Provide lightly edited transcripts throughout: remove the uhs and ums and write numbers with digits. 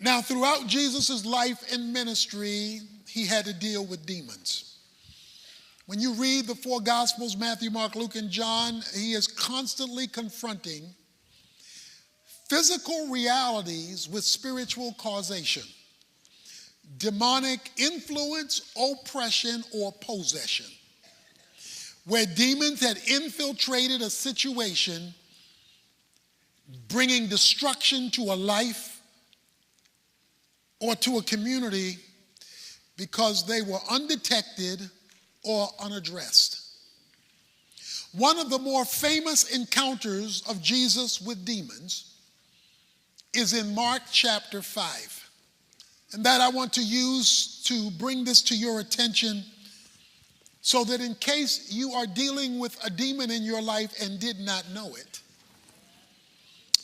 Now, throughout Jesus' life and ministry, he had to deal with demons. When you read the four Gospels, Matthew, Mark, Luke, and John, he is constantly confronting physical realities with spiritual causation, demonic influence, oppression, or possession, where demons had infiltrated a situation, bringing destruction to a life or to a community because they were undetected or unaddressed. One of the more famous encounters of Jesus with demons is in Mark chapter 5. And that I want to use to bring this to your attention so that in case you are dealing with a demon in your life and did not know it,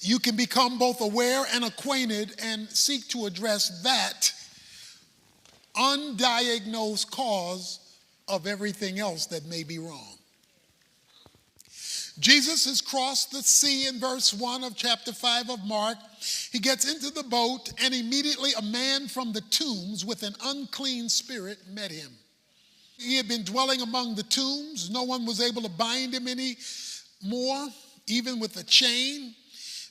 you can become both aware and acquainted and seek to address that undiagnosed cause of everything else that may be wrong. Jesus has crossed the sea in verse 1 of chapter 5 of Mark. He gets into the boat, and immediately a man from the tombs with an unclean spirit met him. He had been dwelling among the tombs. No one was able to bind him any more, even with a chain,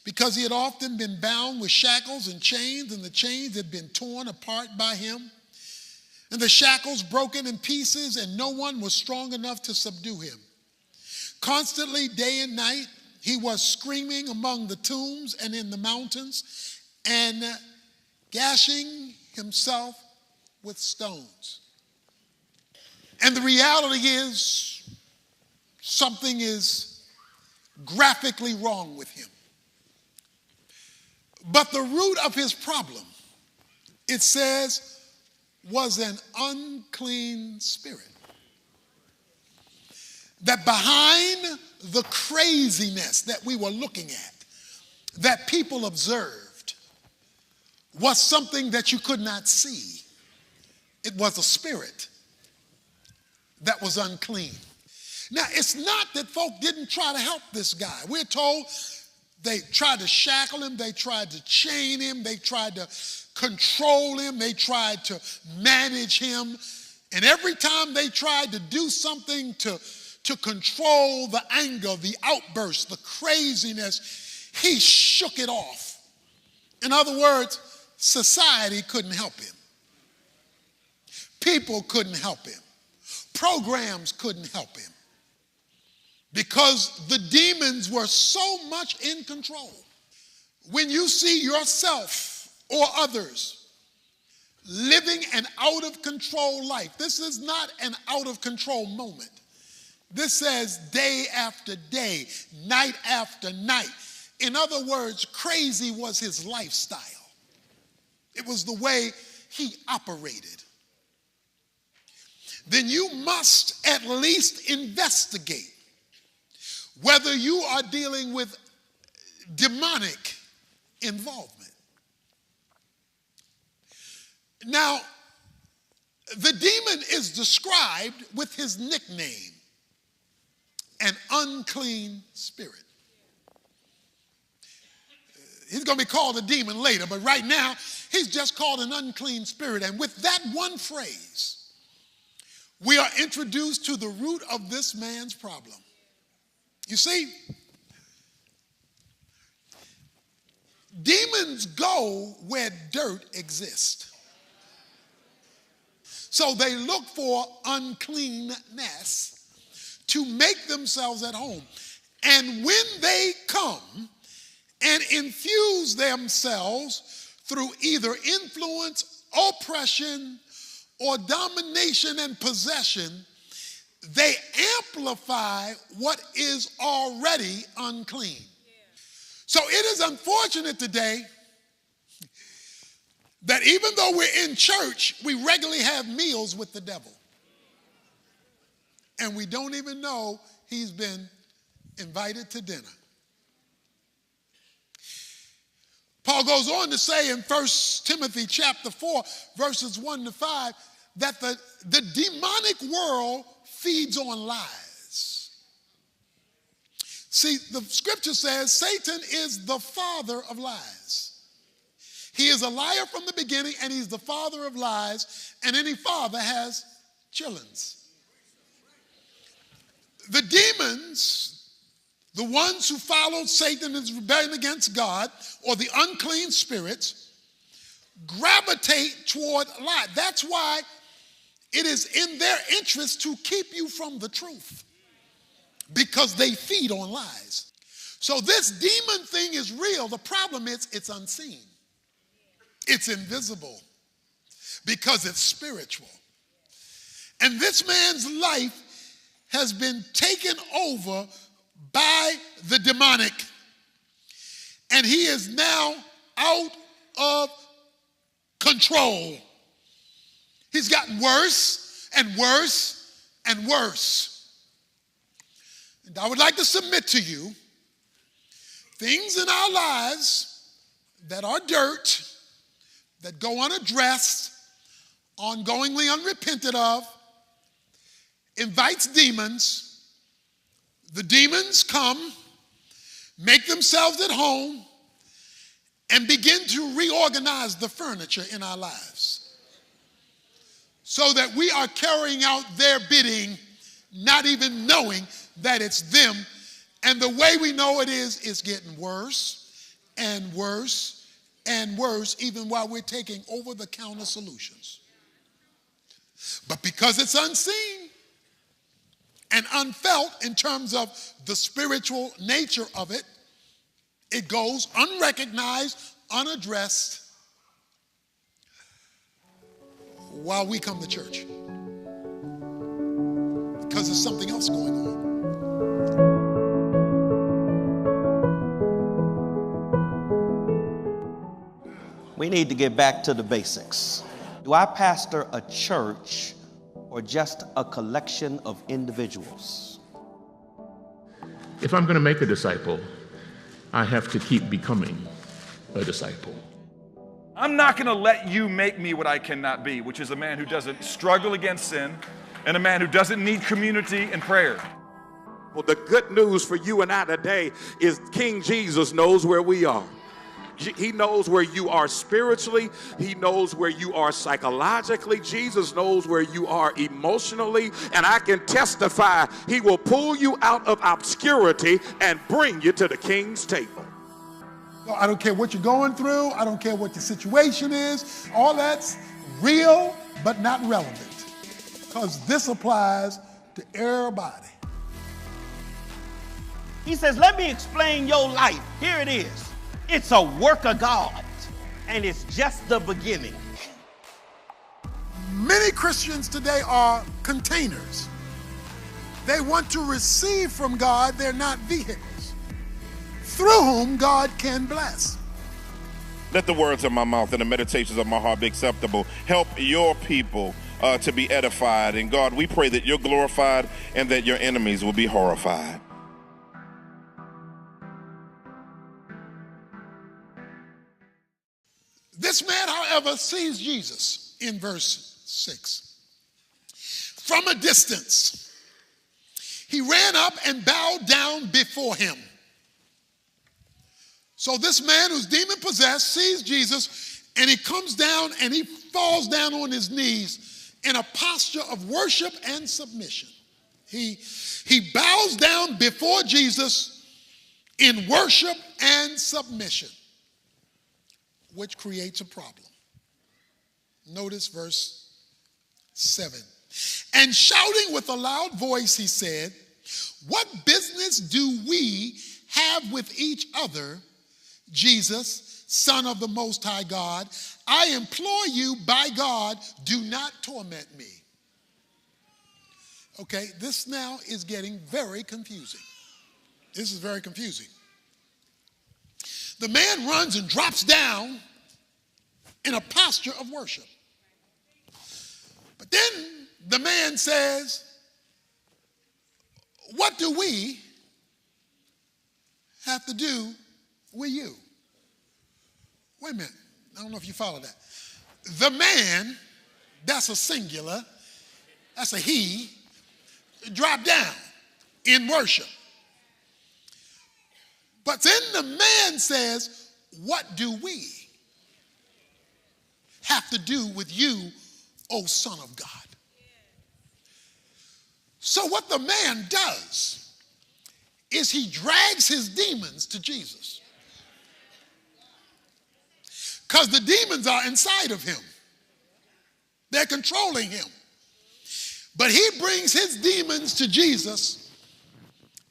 because he had often been bound with shackles and chains, and the chains had been torn apart by him, and the shackles broken in pieces, and no one was strong enough to subdue him. Constantly, day and night, he was screaming among the tombs and in the mountains and gashing himself with stones. And the reality is, something is graphically wrong with him. But the root of his problem, it says, was an unclean spirit. That behind the craziness that we were looking at, that people observed, was something that you could not see. It was a spirit that was unclean. Now, it's not that folk didn't try to help this guy. We're told they tried to shackle him, they tried to chain him, they tried to control him, they tried to manage him. And every time they tried to do something to control the anger, the outburst, the craziness, he shook it off. In other words, society couldn't help him. People couldn't help him. Programs couldn't help him. Because the demons were so much in control. When you see yourself or others living an out of control life, this is not an out of control moment. This says day after day, night after night. In other words, crazy was his lifestyle. It was the way he operated. Then you must at least investigate whether you are dealing with demonic involvement. Now, the demon is described with his nickname, an unclean spirit. He's going to be called a demon later, but right now, he's just called an unclean spirit. And with that one phrase, we are introduced to the root of this man's problem. You see, demons go where dirt exists. So they look for uncleanness to make themselves at home. And when they come and infuse themselves through either influence, oppression, or domination and possession, they amplify what is already unclean. So it is unfortunate today that even though we're in church, we regularly have meals with the devil. And we don't even know he's been invited to dinner. Paul goes on to say in 1 Timothy chapter 4, verses 1 to 5, that the demonic world feeds on lies. See, the scripture says Satan is the father of lies. He is a liar from the beginning, and he's the father of lies, and any father has childrens. The demons, the ones who followed Satan in his rebellion against God, or the unclean spirits, gravitate toward lie. That's why it is in their interest to keep you from the truth, because they feed on lies. So this demon thing is real. The problem is it's unseen. It's invisible because it's spiritual. And this man's life has been taken over by the demonic. And he is now out of control. He's gotten worse and worse and worse. And I would like to submit to you things in our lives that are dirt, that go unaddressed, ongoingly unrepented of, invites demons. The demons come, make themselves at home, and begin to reorganize the furniture in our lives so that we are carrying out their bidding, not even knowing that it's them. And the way we know it is, it's getting worse and worse and worse, even while we're taking over-the-counter solutions. But because it's unseen and unfelt in terms of the spiritual nature of it, it goes unrecognized, unaddressed, while we come to church. Because there's something else going on. We need to get back to the basics. Do I pastor a church or just a collection of individuals? If I'm going to make a disciple, I have to keep becoming a disciple. I'm not going to let you make me what I cannot be, which is a man who doesn't struggle against sin and a man who doesn't need community and prayer. Well, the good news for you and I today is King Jesus knows where we are. He knows where you are spiritually. He knows where you are psychologically. Jesus knows where you are emotionally. And I can testify, he will pull you out of obscurity and bring you to the King's table. I don't care what you're going through. I don't care what your situation is. All that's real, but not relevant. Because this applies to everybody. He says, let me explain your life. Here it is. It's a work of God, and it's just the beginning. Many Christians today are containers. They want to receive from God. They're not vehicles through whom God can bless. Let the words of my mouth and the meditations of my heart be acceptable. Help your people to be edified. And God, we pray that you're glorified and that your enemies will be horrified. This man, however, sees Jesus in verse 6. From a distance, he ran up and bowed down before him. So this man who's demon-possessed sees Jesus, and he comes down and he falls down on his knees in a posture of worship and submission. He bows down before Jesus in worship and submission, which creates a problem. Notice verse 7. And shouting with a loud voice, he said, "What business do we have with each other, Jesus, Son of the Most High God? I implore you, by God, do not torment me." Okay, this now is getting very confusing. This is very confusing. The man runs and drops down in a posture of worship. But then the man says, "What do we have to do with you?" Wait a minute. I don't know if you follow that. The man, that's a singular, that's a he, dropped down in worship. But then the man says, "What do we?" to do with you, O Son of God? So what the man does is he drags his demons to Jesus. Because the demons are inside of him. They're controlling him. But he brings his demons to Jesus.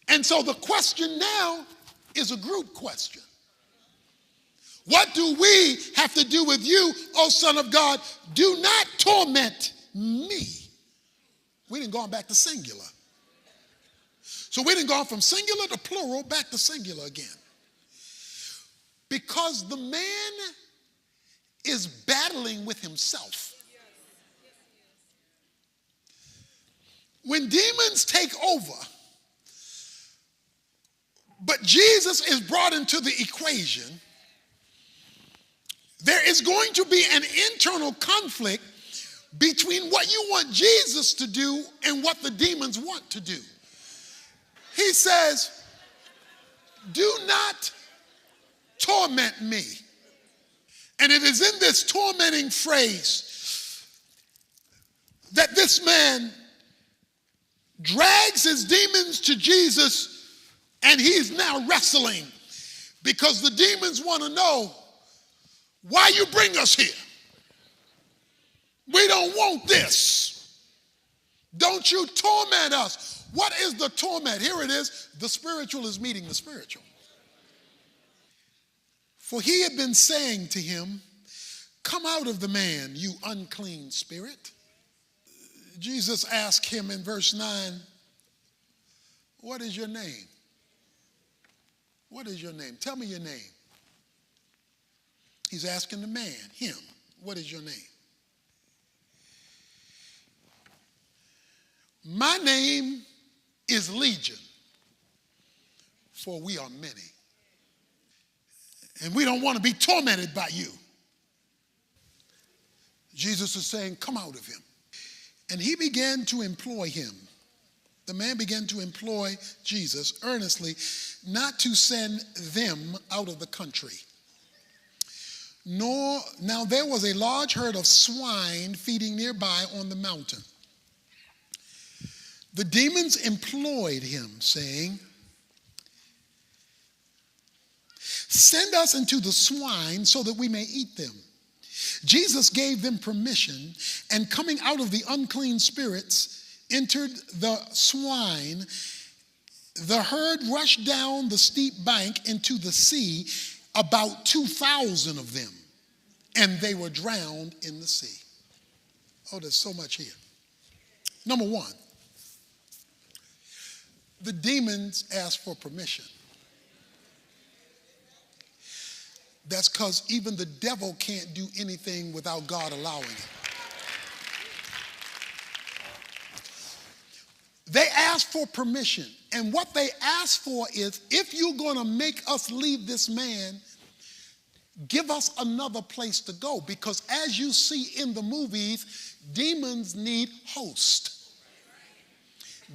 And so the question now is a group question. What do we have to do with you, O Son of God? Do not torment me. We didn't go back to singular. So we didn't go from singular to plural back to singular again. Because the man is battling with himself. When demons take over, but Jesus is brought into the equation, there is going to be an internal conflict between what you want Jesus to do and what the demons want to do. He says, do not torment me. And it is in this tormenting phrase that this man drags his demons to Jesus, and he's now wrestling because the demons want to know, why you bring us here? We don't want this. Don't you torment us. What is the torment? Here it is. The spiritual is meeting the spiritual. For he had been saying to him, come out of the man, you unclean spirit. Jesus asked him in verse 9, what is your name? What is your name? Tell me your name. He's asking the man, him, what is your name? My name is Legion, for we are many. And we don't want to be tormented by you. Jesus is saying, come out of him. And he began to employ him. The man began to employ Jesus earnestly, not to send them out of the country. Now there was a large herd of swine feeding nearby on the mountain. The demons employed him, saying, send us into the swine so that we may eat them. Jesus gave them permission, and coming out of the unclean spirits, entered the swine. The herd rushed down the steep bank into the sea, about 2,000 of them, and they were drowned in the sea. Oh, there's so much here. Number one, the demons asked for permission. That's because even the devil can't do anything without God allowing it. They asked for permission. And what they asked for is, if you're going to make us leave this man, give us another place to go. Because as you see in the movies, demons need hosts.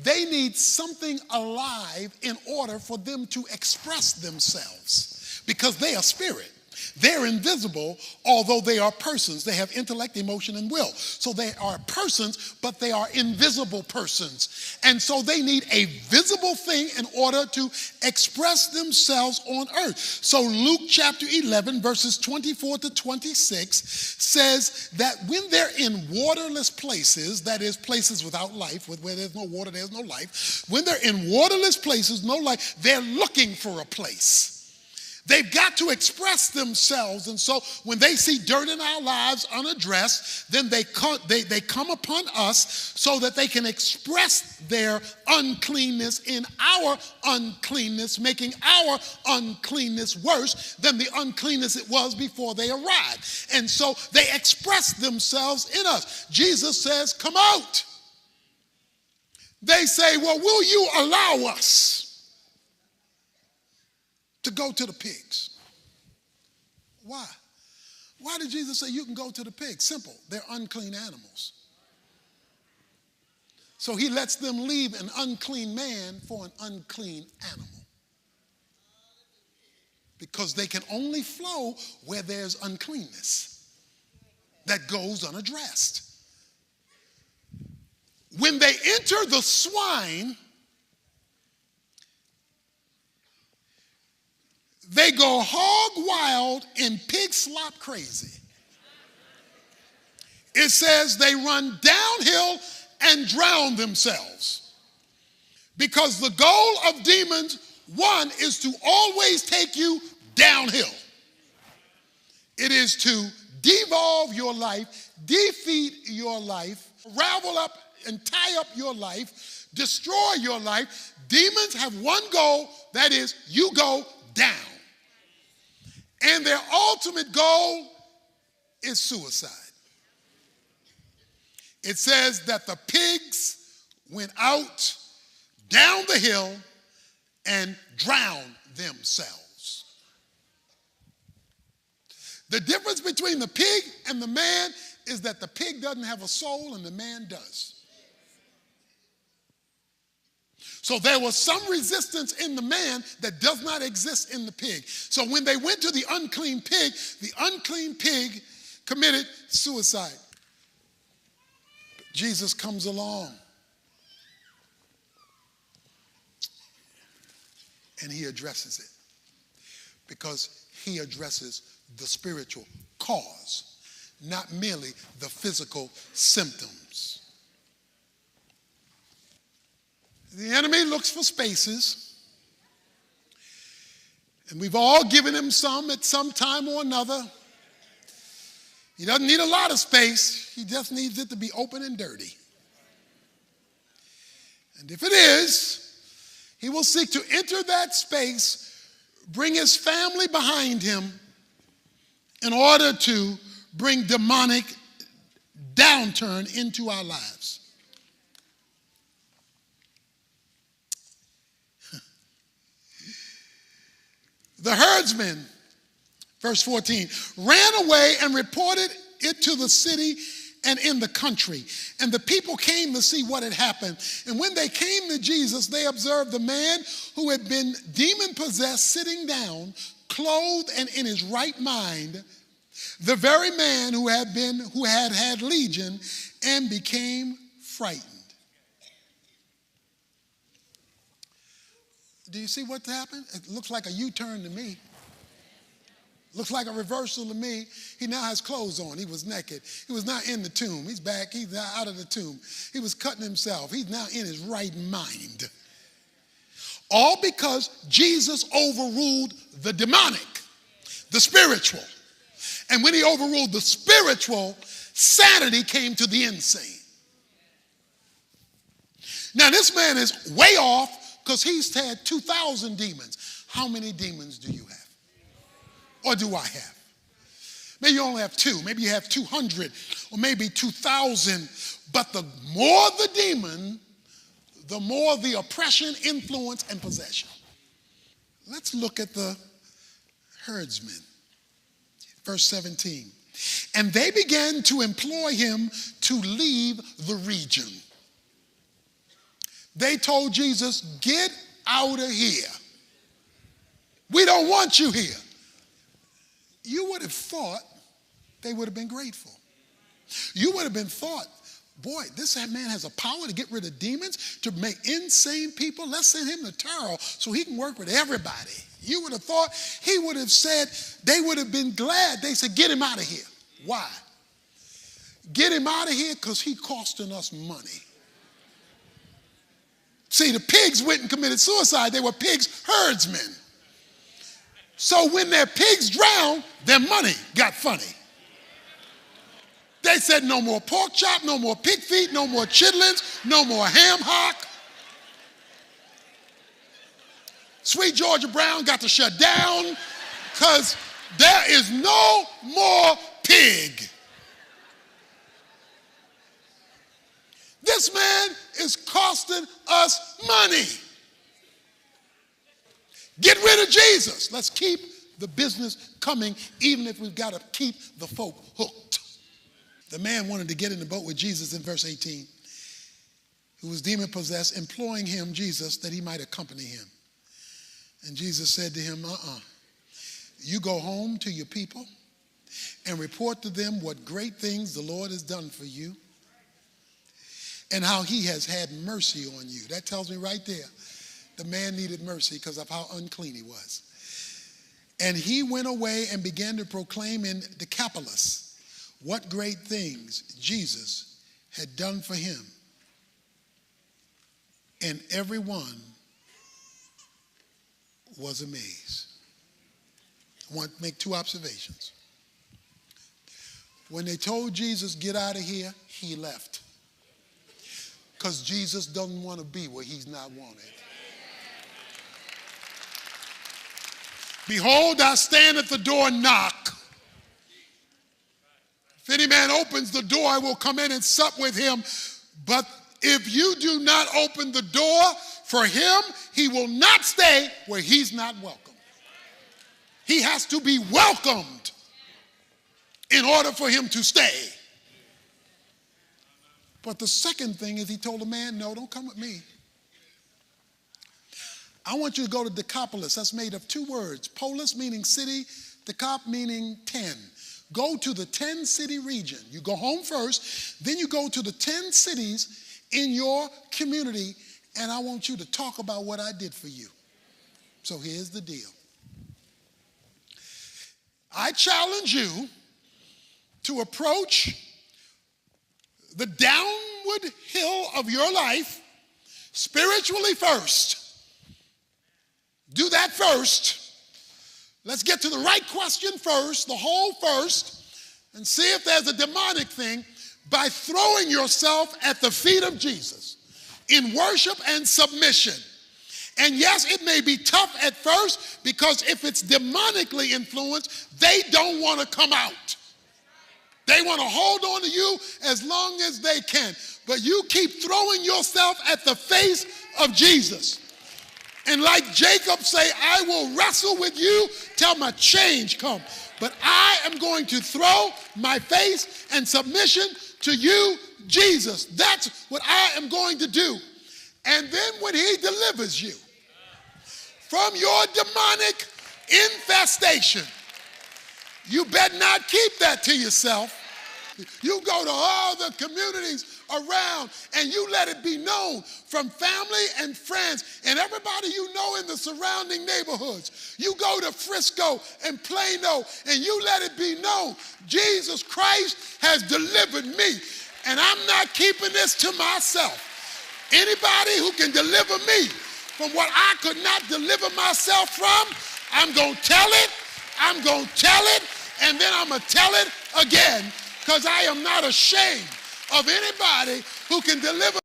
They need something alive in order for them to express themselves, because they are spirit. They're invisible, although they are persons. They have intellect, emotion, and will. So they are persons, but they are invisible persons. And so they need a visible thing in order to express themselves on earth. So Luke chapter 11, verses 24 to 26 says that when they're in waterless places, that is places without life, where there's no water, there's no life. When they're in waterless places, no life, they're looking for a place. They've got to express themselves. And so when they see dirt in our lives unaddressed, then they come upon us so that they can express their uncleanness in our uncleanness, making our uncleanness worse than the uncleanness it was before they arrived. And so they express themselves in us. Jesus says, come out. They say, well, will you allow us to go to the pigs? Why? Why did Jesus say you can go to the pigs? Simple. They're unclean animals. So he lets them leave an unclean man for an unclean animal. Because they can only flow where there's uncleanness. that goes unaddressed. When they enter the swine, they go hog wild and pig slop crazy. It says they run downhill and drown themselves. Because the goal of demons, one, is to always take you downhill. It is to devolve your life, defeat your life, ravel up and tie up your life, destroy your life. Demons have one goal, that is, you go down. And their ultimate goal is suicide. It says that the pigs went out down the hill and drowned themselves. The difference between the pig and the man is that the pig doesn't have a soul and the man does. So there was some resistance in the man that does not exist in the pig. So when they went to the unclean pig committed suicide. But Jesus comes along and he addresses it, because he addresses the spiritual cause, not merely the physical symptoms. The enemy looks for spaces, and we've all given him some at some time or another. He doesn't need a lot of space. He just needs it to be open and dirty. And if it is, he will seek to enter that space, bring his family behind him in order to bring demonic downturn into our lives. The herdsmen, verse 14, ran away and reported it to the city and in the country. And the people came to see what had happened. And when they came to Jesus, they observed the man who had been demon-possessed sitting down, clothed and in his right mind, the very man who had had legion, and became frightened. Do you see what happened? It looks like a U-turn to me. Looks like a reversal to me. He now has clothes on. He was naked. He was not in the tomb. He's back. He's now out of the tomb. He was cutting himself. He's now in his right mind. All because Jesus overruled the demonic, the spiritual. And when he overruled the spiritual, sanity came to the insane. Now this man is way off, because he's had 2,000 demons. How many demons do you have? Or do I have? Maybe you only have 2. Maybe you have 200 or maybe 2,000. But the more the demon, the more the oppression, influence, and possession. Let's look at the herdsmen. Verse 17. And they began to employ him to leave the region. They told Jesus, get out of here. We don't want you here. You would have thought they would have been grateful. You would have been thought, boy, this man has a power to get rid of demons, to make insane people. Let's send him to Taro so he can work with everybody. You would have thought he would have said, they would have been glad. They said, get him out of here. Why? Get him out of here because he's costing us money. See, the pigs went and committed suicide. They were pigs herdsmen. So when their pigs drowned, their money got funny. They said no more pork chop, no more pig feet, no more chitlins, no more ham hock. Sweet Georgia Brown got to shut down because there is no more pig. This man is costing us money. Get rid of Jesus. Let's keep the business coming, even if we've got to keep the folk hooked. The man wanted to get in the boat with Jesus in verse 18, who was demon-possessed, imploring him, Jesus, that he might accompany him. And Jesus said to him, you go home to your people and report to them what great things the Lord has done for you and how he has had mercy on you. That tells me right there, the man needed mercy because of how unclean he was. And he went away and began to proclaim in Decapolis what great things Jesus had done for him. And everyone was amazed. I want to make two observations. When they told Jesus, get out of here, he left. Because Jesus doesn't want to be where he's not wanted. Behold, I stand at the door and knock. If any man opens the door, I will come in and sup with him. But if you do not open the door for him, he will not stay where he's not welcome. He has to be welcomed in order for him to stay. But the second thing is he told the man, no, don't come with me. I want you to go to Decapolis. That's made of two words. Polis meaning city, Decap meaning 10. Go to the 10-city region. You go home first, then you go to the 10 cities in your community, and I want you to talk about what I did for you. So here's the deal. I challenge you to approach the downward hill of your life spiritually first. Do that first. Let's get to the right question first, the whole first, and see if there's a demonic thing by throwing yourself at the feet of Jesus in worship and submission. And yes, it may be tough at first because if it's demonically influenced, they don't want to come out. They want to hold on to you as long as they can. But you keep throwing yourself at the face of Jesus. And like Jacob say, I will wrestle with you till my change come. But I am going to throw my face and submission to you, Jesus. That's what I am going to do. And then when he delivers you from your demonic infestation, you better not keep that to yourself. You go to all the communities around and you let it be known from family and friends and everybody you know in the surrounding neighborhoods. You go to Frisco and Plano and you let it be known Jesus Christ has delivered me and I'm not keeping this to myself. Anybody who can deliver me from what I could not deliver myself from, I'm going to tell it, I'm going to tell it, and then I'm going to tell it again. Because I am not ashamed of anybody who can deliver